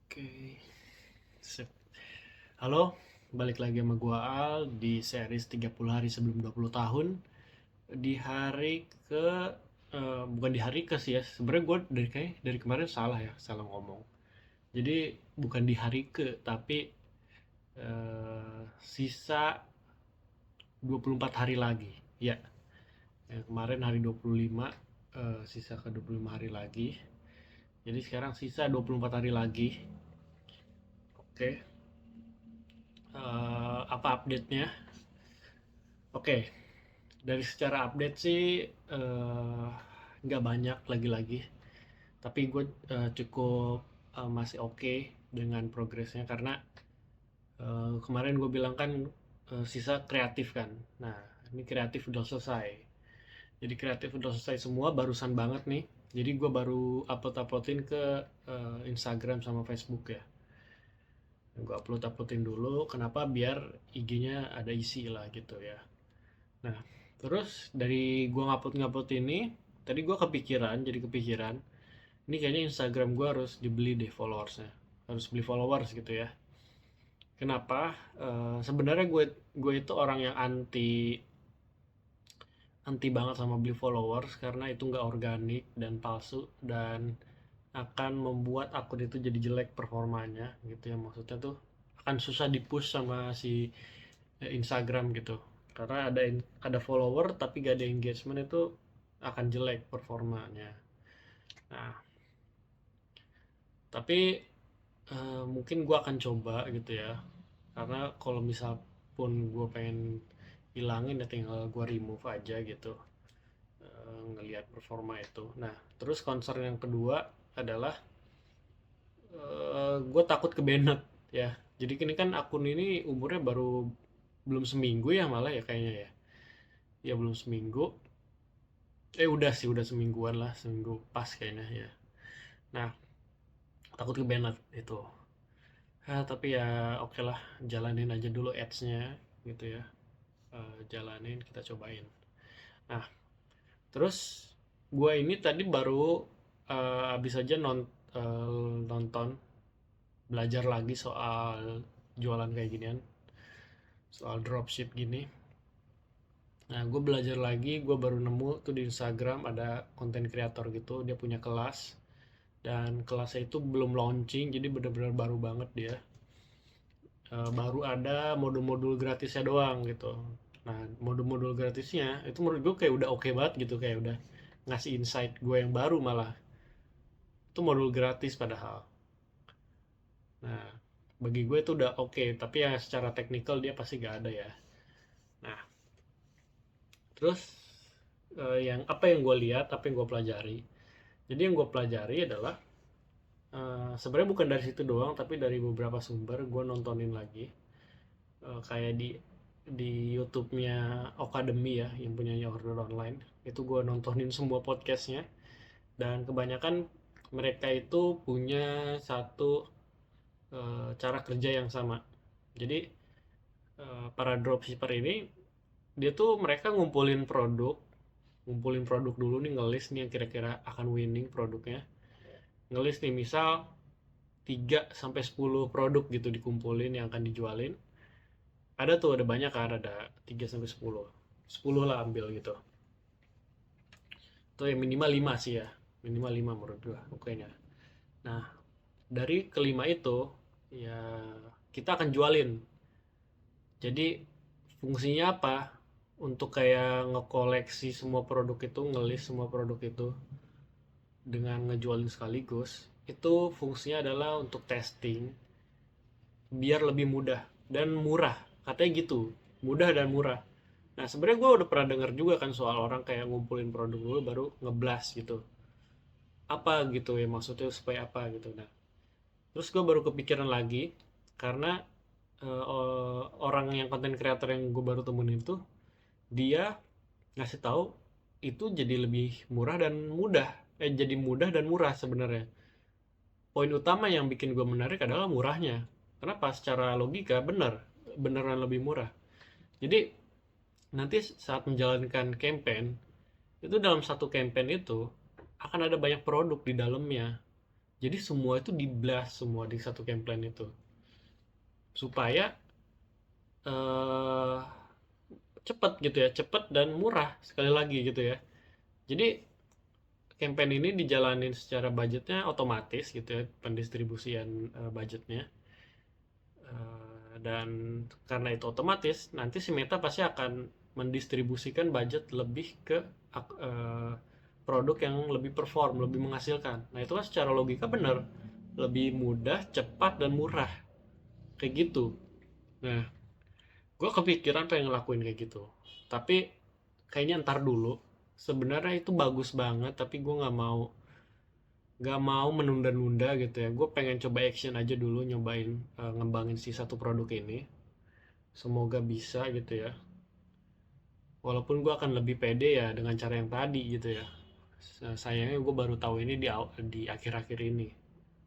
Oke, sip. Halo, balik lagi sama gua Al di series 30 hari sebelum 20 tahun. Di hari ke bukan di hari ke sih ya. Sebenarnya gua dari kemarin salah ya, salah ngomong. Jadi bukan di hari ke, tapi sisa 24 hari lagi. Ya, yang kemarin hari 25, sisa ke 25 hari lagi. Jadi sekarang sisa 24 hari lagi. Oke, apa update-nya? Oke, dari secara update sih nggak banyak lagi-lagi, tapi gue cukup masih oke dengan progresnya karena kemarin gue bilang kan sisa kreatif kan. Nah, ini kreatif udah selesai. Jadi kreatif udah selesai semua barusan banget nih. Jadi gue baru uploadin ke Instagram sama Facebook ya. Gue uploadin dulu. Kenapa? Biar IG-nya ada isi lah gitu ya. Nah, terus dari gua ngupload ini, tadi gua jadi kepikiran, ini kayaknya Instagram gua harus dibeli deh followersnya. Harus beli followers gitu ya. Kenapa? Sebenarnya gue itu orang yang anti anti banget sama beli followers karena itu nggak organik dan palsu dan akan membuat akun itu jadi jelek performanya gitu ya, maksudnya tuh akan susah di-push sama si Instagram gitu, karena ada follower tapi gak ada engagement, itu akan jelek performanya. Nah, tapi mungkin gue akan coba gitu ya, karena kalau misal pun gue pengen hilangin ya tinggal gue remove aja gitu, ngelihat performa itu. Nah, terus concern yang kedua adalah gue takut ke banned ya. Jadi kini kan akun ini umurnya baru belum seminggu ya, malah ya kayaknya ya. Ya belum seminggu. Udah sih, udah semingguan lah, seminggu pas kayaknya ya. Nah, takut ke banned itu. Tapi ya oke lah, jalanin aja dulu ads-nya gitu ya. Jalanin, kita cobain. Nah, terus gue ini tadi baru abis aja nonton, belajar lagi soal jualan kayak ginian, soal dropship gini. Nah, gue belajar lagi, gue baru nemu tuh di Instagram ada konten kreator gitu, dia punya kelas. Dan kelasnya itu belum launching, jadi bener-bener baru banget dia. Baru ada modul-modul gratisnya doang gitu. Nah, modul-modul gratisnya itu menurut gue kayak udah oke banget gitu, kayak udah ngasih insight gue yang baru malah. Itu modul gratis padahal. Nah, bagi gue itu udah oke, tapi ya secara teknikal dia pasti gak ada ya. Nah, terus yang apa yang gue lihat, apa yang gue pelajari. Jadi yang gue pelajari adalah sebenarnya bukan dari situ doang, tapi dari beberapa sumber gue nontonin lagi. Kayak di YouTube-nya Okademi ya, yang punyanya Order Online. Itu gue nontonin semua podcastnya, dan kebanyakan mereka itu punya satu cara kerja yang sama. Jadi para dropshipper ini, dia tuh mereka ngumpulin produk dulu nih, ngelis nih yang kira-kira akan winning produknya. Ngelis nih misal 3 sampai 10 produk gitu dikumpulin yang akan dijualin. Ada banyak kan, ada 3 sampai 10 lah ambil gitu. Itu yang minimal 5 sih ya, minimal 5 menurut gua pokoknya. Nah, dari kelima itu ya kita akan jualin. Jadi fungsinya apa? Untuk kayak ngekoleksi semua produk itu, ngelis semua produk itu dengan ngejualin sekaligus. Itu fungsinya adalah untuk testing biar lebih mudah dan murah. Katanya gitu, mudah dan murah. Nah, sebenarnya gue udah pernah denger juga kan soal orang kayak ngumpulin produk dulu baru ngeblast gitu. Apa gitu ya maksudnya, supaya apa gitu. Nah, terus gue baru kepikiran lagi karena orang yang konten creator yang gue baru temuin itu, dia ngasih tahu itu jadi lebih murah dan mudah. Jadi mudah dan murah sebenarnya. Poin utama yang bikin gue menarik adalah murahnya. Kenapa? Secara logika beneran lebih murah. Jadi nanti saat menjalankan campaign, itu dalam satu campaign itu akan ada banyak produk di dalamnya. Jadi semua itu di-blast semua di satu campaign itu. Supaya eh cepet gitu ya, cepet dan murah sekali lagi gitu ya. Jadi campaign ini dijalanin secara budgetnya otomatis gitu ya, pendistribusian budgetnya. Dan karena itu otomatis, nanti si Meta pasti akan mendistribusikan budget lebih ke eh, produk yang lebih perform, lebih menghasilkan. Nah itu kan secara logika benar, lebih mudah, cepat, dan murah. Kayak gitu. Nah, gue kepikiran pengen ngelakuin kayak gitu. Tapi kayaknya ntar dulu. Sebenarnya itu bagus banget, tapi gue nggak mau menunda-nunda gitu ya. Gue pengen coba action aja dulu, nyobain ngembangin si satu produk ini. Semoga bisa gitu ya. Walaupun gue akan lebih pede ya dengan cara yang tadi gitu ya. Sayangnya gue baru tahu ini di akhir-akhir ini.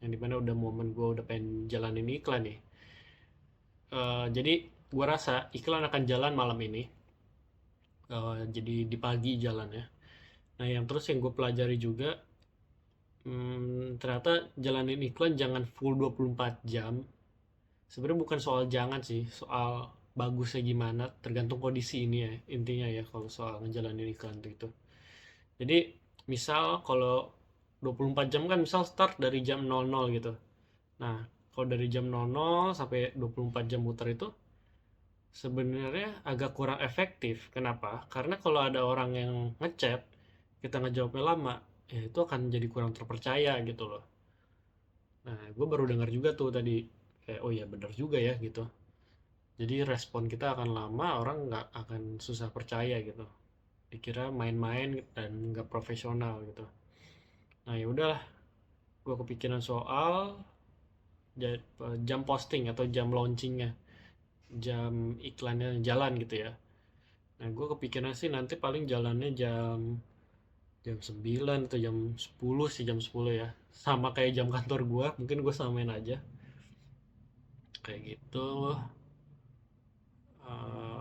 Yang dimana udah momen gue udah pengen jalanin iklan nih. Jadi gue rasa iklan akan jalan malam ini. Jadi di pagi jalannya. Nah yang terus yang gue pelajari juga, ternyata jalanin iklan jangan full 24 jam. Sebenarnya bukan soal jangan sih, soal bagusnya gimana, tergantung kondisi ini ya, intinya ya kalau soal ngejalanin iklan tuh itu. Jadi misal kalau 24 jam kan misal start dari jam 00 gitu. Nah, kalau dari jam 00 sampai 24 jam muter itu sebenarnya agak kurang efektif. Kenapa? Karena kalau ada orang yang ngechat, kita ngejawabnya lama, ya itu akan jadi kurang terpercaya gitu loh. Nah, gue baru dengar juga tuh tadi, kayak oh ya bener juga ya gitu. Jadi respon kita akan lama, orang nggak akan susah percaya gitu. Dikira main-main dan nggak profesional gitu. Nah ya udahlah, gue kepikiran soal jam posting atau jam launchingnya, jam iklannya jalan gitu ya. Nah gue kepikiran sih nanti paling jalannya jam jam 9 atau jam 10 sih, jam 10 ya. Sama kayak jam kantor gue, mungkin gue samain aja. Kayak gitu.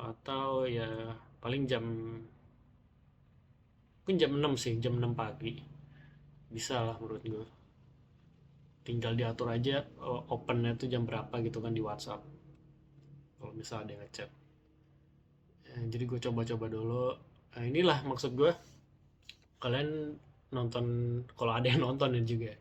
Atau ya paling mungkin jam 6 sih, jam 6 pagi. Bisa lah menurut gue. Tinggal diatur aja opennya tuh jam berapa gitu kan di WhatsApp. Kalau misalnya ada ngechat. Jadi gue coba-coba dulu. Nah, inilah maksud gue, kalian nonton, kalau ada yang nonton ya juga,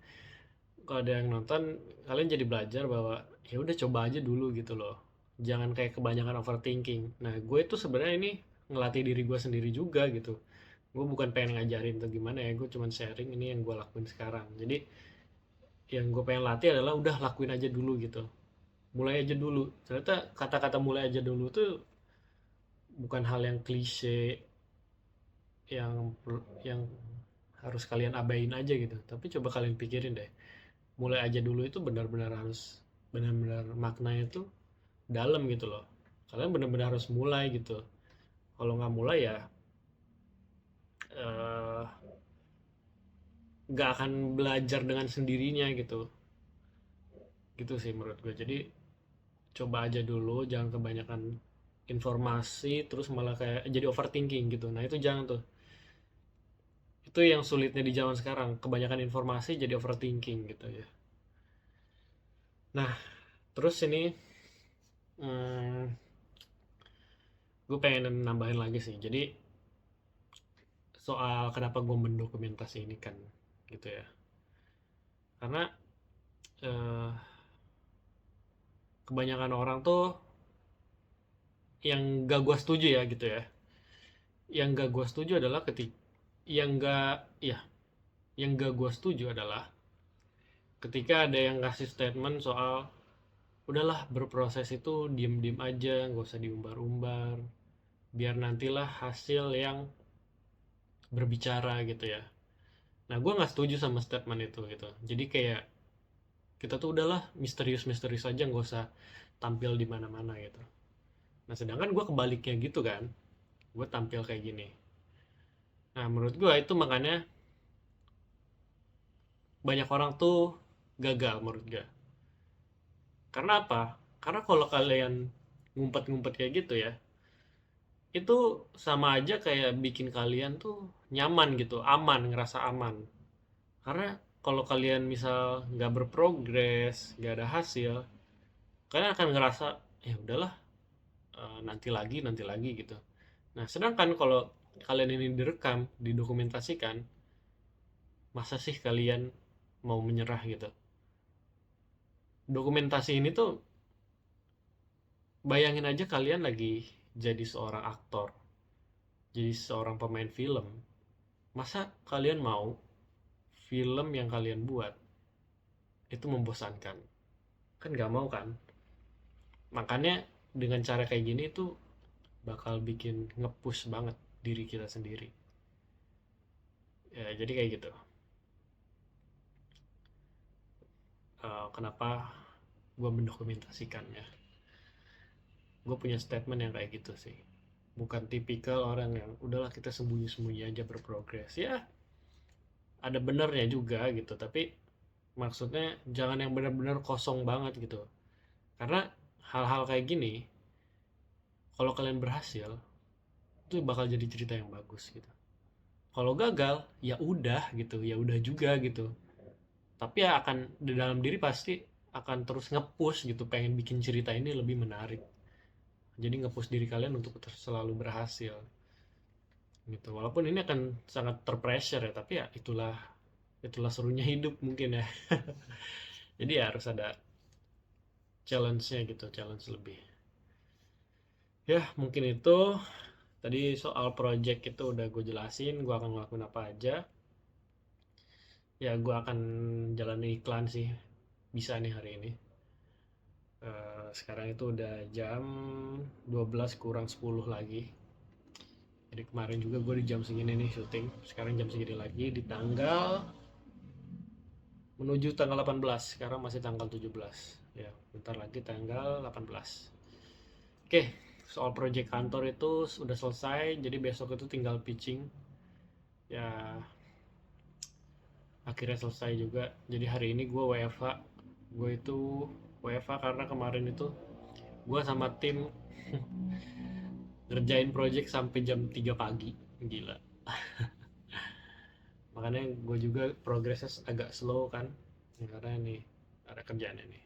kalau ada yang nonton, kalian jadi belajar bahwa ya udah coba aja dulu gitu loh, jangan kayak kebanyakan overthinking. Nah gue itu sebenarnya ini ngelatih diri gue sendiri juga gitu. Gue bukan pengen ngajarin atau gimana ya, gue cuman sharing ini yang gue lakuin sekarang. Jadi yang gue pengen latih adalah udah lakuin aja dulu gitu, mulai aja dulu. Ternyata kata-kata mulai aja dulu tuh bukan hal yang klise, yang yang harus kalian abain aja gitu, tapi coba kalian pikirin deh, mulai aja dulu itu benar-benar harus, benar-benar maknanya itu dalam gitu loh. Kalian benar-benar harus mulai gitu. Kalau nggak mulai ya eh, nggak akan belajar dengan sendirinya gitu. Gitu sih menurut gue. Jadi coba aja dulu, jangan kebanyakan informasi terus malah kayak jadi overthinking gitu. Nah itu jangan tuh. Itu yang sulitnya di zaman sekarang, kebanyakan informasi jadi overthinking gitu ya. Nah terus ini, hmm, gue pengen nambahin lagi sih. Jadi soal kenapa gue mendokumentasi ini kan gitu ya. Karena eh, kebanyakan orang tuh yang gak gue setuju ya gitu ya. Yang gak gue setuju adalah yang gak ya yang gak gue setuju adalah ketika ada yang ngasih statement soal udahlah berproses itu diem-diem aja, nggak usah diumbar-umbar, biar nantilah hasil yang berbicara gitu ya. Nah gue nggak setuju sama statement itu gitu. Jadi kayak kita tuh udahlah misterius-misterius aja, nggak usah tampil di mana-mana gitu. Nah sedangkan gue kebaliknya gitu kan, gue tampil kayak gini. Nah menurut gue itu makanya banyak orang tuh gagal menurut gue. Karena apa? Karena kalau kalian ngumpet-ngumpet kayak gitu ya, itu sama aja kayak bikin kalian tuh nyaman gitu, aman, ngerasa aman. Karena kalau kalian misal nggak berprogres, nggak ada hasil, kalian akan ngerasa ya udahlah, nanti lagi gitu. Nah, sedangkan kalau kalian ini direkam, didokumentasikan, masa sih kalian mau menyerah gitu? Dokumentasi ini tuh, bayangin aja kalian lagi jadi seorang aktor, jadi seorang pemain film. Masa kalian mau film yang kalian buat itu membosankan? Kan nggak mau kan? Makanya dengan cara kayak gini tuh bakal bikin nge-push banget diri kita sendiri. Ya, jadi kayak gitu. Kenapa gue mendokumentasikannya? Gue punya statement yang kayak gitu sih. Bukan tipikal orang yang udahlah kita sembunyi-sembunyi aja berprogres. Ya, ada benernya juga gitu. Tapi maksudnya jangan yang benar-benar kosong banget gitu. Karena hal-hal kayak gini, kalau kalian berhasil, itu bakal jadi cerita yang bagus gitu. Kalau gagal, ya udah gitu, ya udah juga gitu. Tapi ya akan di dalam diri pasti akan terus nge-push gitu, pengen bikin cerita ini lebih menarik. Jadi nge-push diri kalian untuk selalu berhasil gitu. Walaupun ini akan sangat terpressure ya, tapi ya itulah itulah serunya hidup mungkin ya. Jadi ya harus ada challenge-nya gitu, challenge lebih. Ya, mungkin itu tadi soal project itu udah gue jelasin, gue akan ngelakuin apa aja. Ya, gue akan jalan iklan sih. Bisa nih hari ini. Sekarang itu udah jam 12 kurang 10 lagi. Jadi kemarin juga gue di jam segini nih syuting. Sekarang jam segini lagi di tanggal menuju tanggal 18. Sekarang masih tanggal 17. Ya, bentar lagi tanggal 18. Oke, soal project kantor itu sudah selesai. Jadi besok itu tinggal pitching. Ya, akhirnya selesai juga. Jadi hari ini gue WFH. Gue itu WFH karena kemarin itu gue sama tim ngerjain project sampai jam 3 pagi. Gila. Makanya gue juga progresnya agak slow kan, karena ini ada kerjaan ini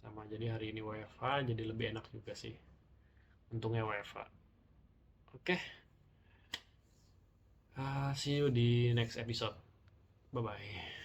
sama. Jadi hari ini WFH, jadi lebih enak juga sih, untungnya WFH. Oke, see you di next episode. Bye bye.